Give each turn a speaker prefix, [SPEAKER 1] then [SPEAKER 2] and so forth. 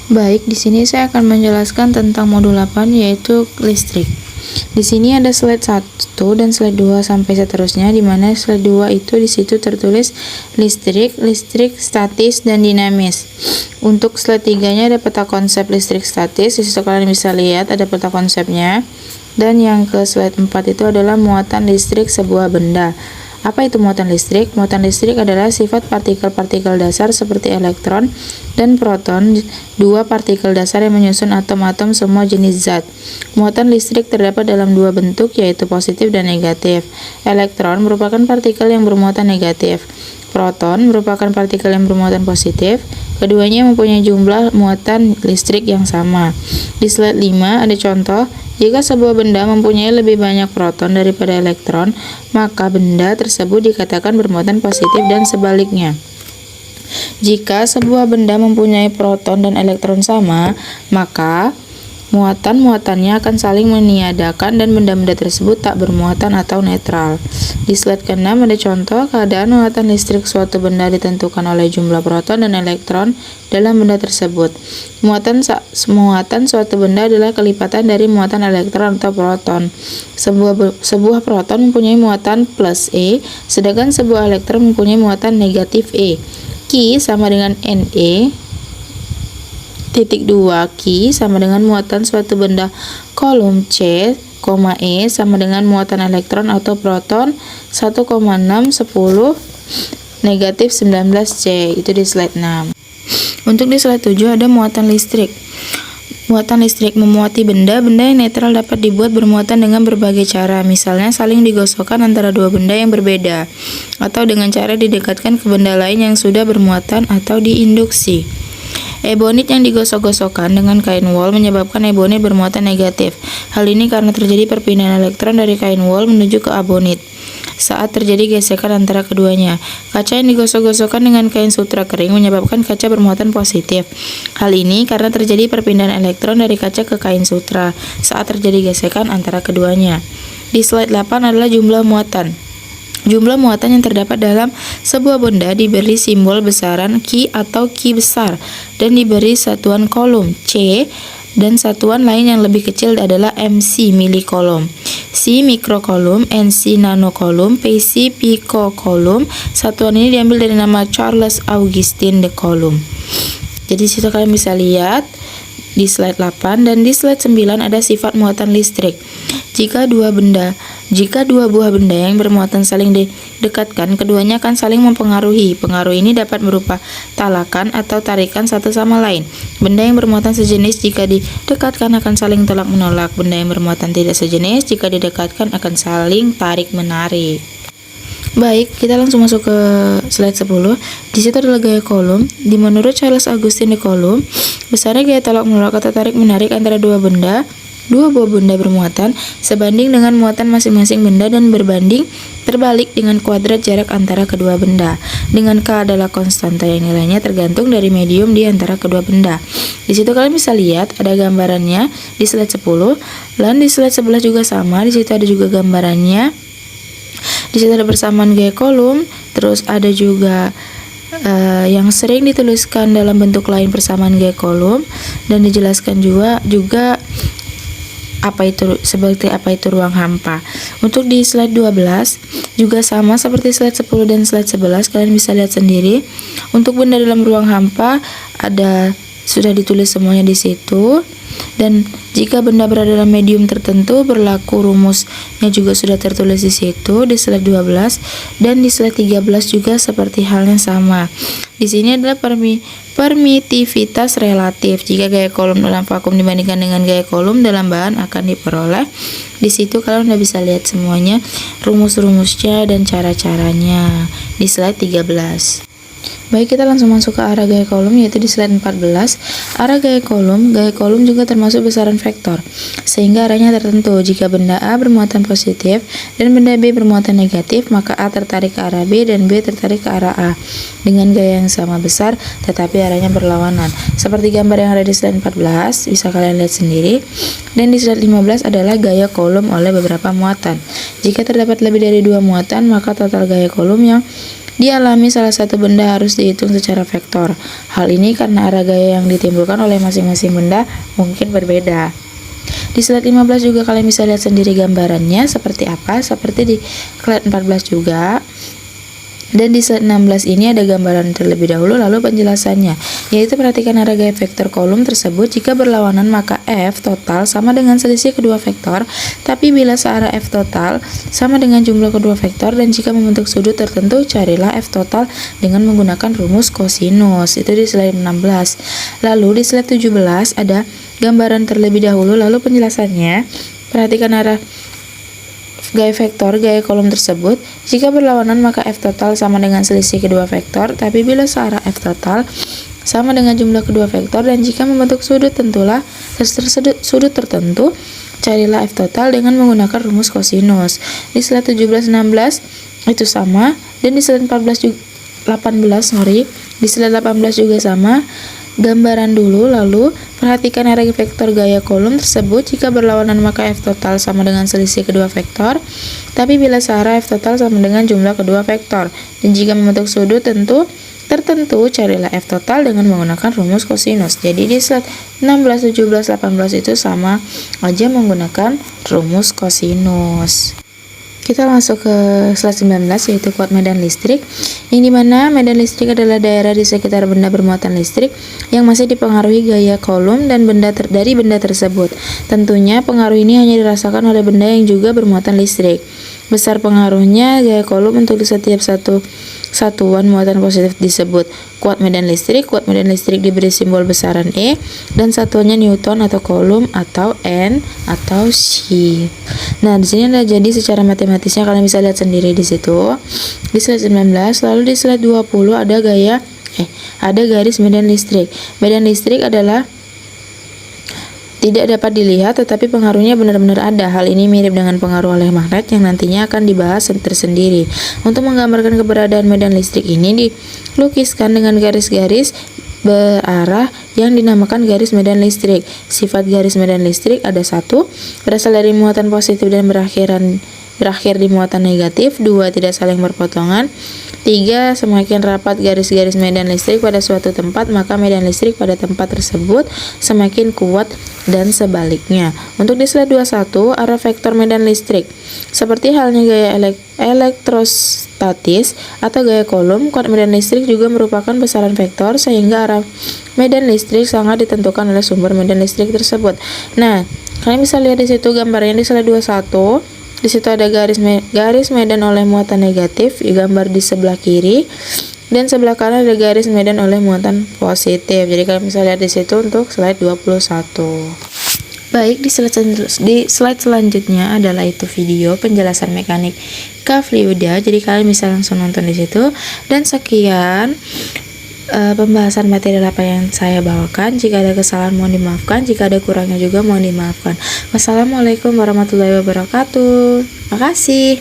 [SPEAKER 1] Baik, di sini saya akan menjelaskan tentang modul 8 yaitu listrik. Di sini ada slide 1 dan slide 2 sampai seterusnya, di mana slide 2 itu di situ tertulis listrik statis dan dinamis. Untuk slide 3-nya ada peta konsep listrik statis. Di situ kalian bisa lihat ada peta konsepnya. Dan yang ke slide 4 itu adalah muatan listrik sebuah benda. Apa itu muatan listrik? Muatan listrik adalah sifat partikel-partikel dasar seperti elektron dan proton, dua partikel dasar yang menyusun atom-atom semua jenis zat. Muatan listrik terdapat dalam dua bentuk, yaitu positif dan negatif. Elektron merupakan partikel yang bermuatan negatif. Proton merupakan partikel yang bermuatan positif. Keduanya mempunyai jumlah muatan listrik yang sama. Di slide 5 ada contoh. Jika sebuah benda mempunyai lebih banyak proton daripada elektron, maka benda tersebut dikatakan bermuatan positif dan sebaliknya. Jika sebuah benda mempunyai proton dan elektron sama, maka muatan-muatannya akan saling meniadakan dan benda-benda tersebut tak bermuatan atau netral. Di slide ke-6 ada contoh keadaan muatan listrik suatu benda ditentukan oleh jumlah proton dan elektron dalam benda tersebut. Muatan suatu benda adalah kelipatan dari muatan elektron atau proton. Sebuah proton mempunyai muatan plus E, sedangkan sebuah elektron mempunyai muatan negatif E. Q sama dengan Ne titik 2 Q sama dengan muatan suatu benda kolom C, E sama dengan muatan elektron atau proton 1,6 10 negatif 19 C. Itu di slide 6. Untuk di slide 7 ada muatan listrik. Muatan listrik memuati benda yang netral dapat dibuat bermuatan dengan berbagai cara, misalnya saling digosokkan antara dua benda yang berbeda, atau dengan cara didekatkan ke benda lain yang sudah bermuatan atau diinduksi. Ebonit yang digosok-gosokkan dengan kain wol menyebabkan ebonit bermuatan negatif. Hal ini karena terjadi perpindahan elektron dari kain wol menuju ke abonit saat terjadi gesekan antara keduanya. Kaca yang digosok-gosokkan dengan kain sutra kering menyebabkan kaca bermuatan positif. Hal ini karena terjadi perpindahan elektron dari kaca ke kain sutra saat terjadi gesekan antara keduanya. Di slide 8 adalah jumlah muatan. Jumlah muatan yang terdapat dalam sebuah benda diberi simbol besaran Q atau Q besar dan diberi satuan kolom C dan satuan lain yang lebih kecil adalah MC milikolom, C mikrokolom, NC nanokolom, PC pikokolom. Satuan ini diambil dari nama Charles Augustin de Coulomb. Jadi situ kalian bisa lihat di slide 8 dan di slide 9 ada sifat muatan listrik. Jika dua buah benda yang bermuatan saling didekatkan, keduanya akan saling mempengaruhi. Pengaruh ini dapat berupa talakan atau tarikan satu sama lain. Benda yang bermuatan sejenis jika didekatkan akan saling tolak-menolak. Benda yang bermuatan tidak sejenis jika didekatkan akan saling tarik-menarik. Baik, kita langsung masuk ke slide 10. Di situ adalah gaya Coulomb. Menurut Charles Augustin de Coulomb, besarnya gaya tolak-menolak atau tarik-menarik antara dua buah benda bermuatan sebanding dengan muatan masing-masing benda dan berbanding terbalik dengan kuadrat jarak antara kedua benda. Dengan K adalah konstanta yang nilainya tergantung dari medium di antara kedua benda. Di situ kalian bisa lihat ada gambarannya di slide 10, dan di slide 11 juga sama. Di situ ada juga gambarannya. Di situ ada persamaan gaya Coulomb, terus ada juga yang sering dituliskan dalam bentuk lain persamaan gaya Coulomb, dan dijelaskan juga seperti apa itu ruang hampa. Untuk di slide 12 juga sama seperti slide 10 dan slide 11, kalian bisa lihat sendiri. Untuk benda dalam ruang hampa sudah ditulis semuanya di situ. Dan jika benda berada dalam medium tertentu, berlaku rumusnya juga sudah tertulis di situ di slide 12, dan di slide 13 juga seperti halnya sama. Di sini adalah permitivitas relatif. Jika gaya Coulomb dalam vakum dibandingkan dengan gaya Coulomb dalam bahan akan diperoleh. Di situ kalian udah bisa lihat semuanya, rumus-rumusnya dan cara-caranya di slide 13. Baik, kita langsung masuk ke arah gaya Coulomb, yaitu di slide 14. Arah gaya Coulomb juga termasuk besaran vektor, sehingga arahnya tertentu. Jika benda A bermuatan positif dan benda B bermuatan negatif, maka A tertarik ke arah B dan B tertarik ke arah A dengan gaya yang sama besar, tetapi arahnya berlawanan. Seperti gambar yang ada di slide 14, bisa kalian lihat sendiri. Dan di slide 15 adalah gaya Coulomb oleh beberapa muatan. Jika terdapat lebih dari dua muatan, maka total gaya Coulomb yang dialami salah satu benda harus dihitung secara vektor. Hal ini karena arah gaya yang ditimbulkan oleh masing-masing benda mungkin berbeda. Di slide 15 juga kalian bisa lihat sendiri gambarannya seperti apa, seperti di slide 14 juga. Dan di slide 16 ini ada gambaran terlebih dahulu lalu penjelasannya, yaitu perhatikan arah gaya vektor kolom tersebut jika berlawanan maka F total sama dengan selisih kedua vektor, tapi bila searah F total sama dengan jumlah kedua vektor dan jika membentuk sudut tertentu carilah F total dengan menggunakan rumus kosinus. Itu di slide 16. Lalu di slide 17 ada gambaran terlebih dahulu lalu penjelasannya, perhatikan arah gaya vektor gaya kolom tersebut jika berlawanan maka F total sama dengan selisih kedua vektor, tapi bila searah F total sama dengan jumlah kedua vektor dan jika membentuk sudut sudut tertentu carilah F total dengan menggunakan rumus kosinus. Di slide 17-16 itu sama, dan di slide 18 di slide 18 juga sama. Gambaran dulu, lalu perhatikan arah vektor gaya kolom tersebut jika berlawanan maka F total sama dengan selisih kedua vektor, tapi bila searah F total sama dengan jumlah kedua vektor dan jika membentuk sudut tertentu carilah F total dengan menggunakan rumus kosinus. Jadi di slide 16, 17, 18 itu sama aja menggunakan rumus kosinus. Kita langsung ke slide 19, yaitu kuat medan listrik, yang dimana medan listrik adalah daerah di sekitar benda bermuatan listrik yang masih dipengaruhi gaya kolom dan dari benda tersebut. Tentunya pengaruh ini hanya dirasakan oleh benda yang juga bermuatan listrik. Besar pengaruhnya gaya kolom untuk setiap satuan muatan positif disebut kuat medan listrik. Kuat medan listrik diberi simbol besaran E dan satuannya Newton atau Coulomb atau N atau C. Nah, di sini ada jadi secara matematisnya kalian bisa lihat sendiri di situ. Di slide 19, lalu di slide 20 ada garis medan listrik. Medan listrik adalah tidak dapat dilihat tetapi pengaruhnya benar-benar ada. Hal ini mirip dengan pengaruh oleh magnet yang nantinya akan dibahas tersendiri. Untuk menggambarkan keberadaan medan listrik ini dilukiskan dengan garis-garis berarah yang dinamakan garis medan listrik. Sifat garis medan listrik ada: 1. Berasal dari muatan positif dan berakhir di muatan negatif. 2. Tidak saling berpotongan. 3. Semakin rapat garis-garis medan listrik pada suatu tempat, maka medan listrik pada tempat tersebut semakin kuat dan sebaliknya. Untuk di slide 21, arah vektor medan listrik. Seperti halnya gaya elektrostatis atau gaya kolom, kuat medan listrik juga merupakan besaran vektor sehingga arah medan listrik sangat ditentukan oleh sumber medan listrik tersebut. Nah, kalian bisa lihat di situ gambarnya di slide 21. Di situ ada garis medan oleh muatan negatif digambar di sebelah kiri, dan sebelah kanan ada garis medan oleh muatan positif. Jadi kalian bisa lihat di situ untuk slide 21. Baik, di slide selanjutnya adalah itu video penjelasan mekanika fluida. Jadi kalian bisa langsung nonton di situ. Dan sekian pembahasan materi apa yang saya bawakan. Jika ada kesalahan mohon dimaafkan, jika ada kurangnya juga mohon dimaafkan. Wassalamualaikum warahmatullahi wabarakatuh. Makasih.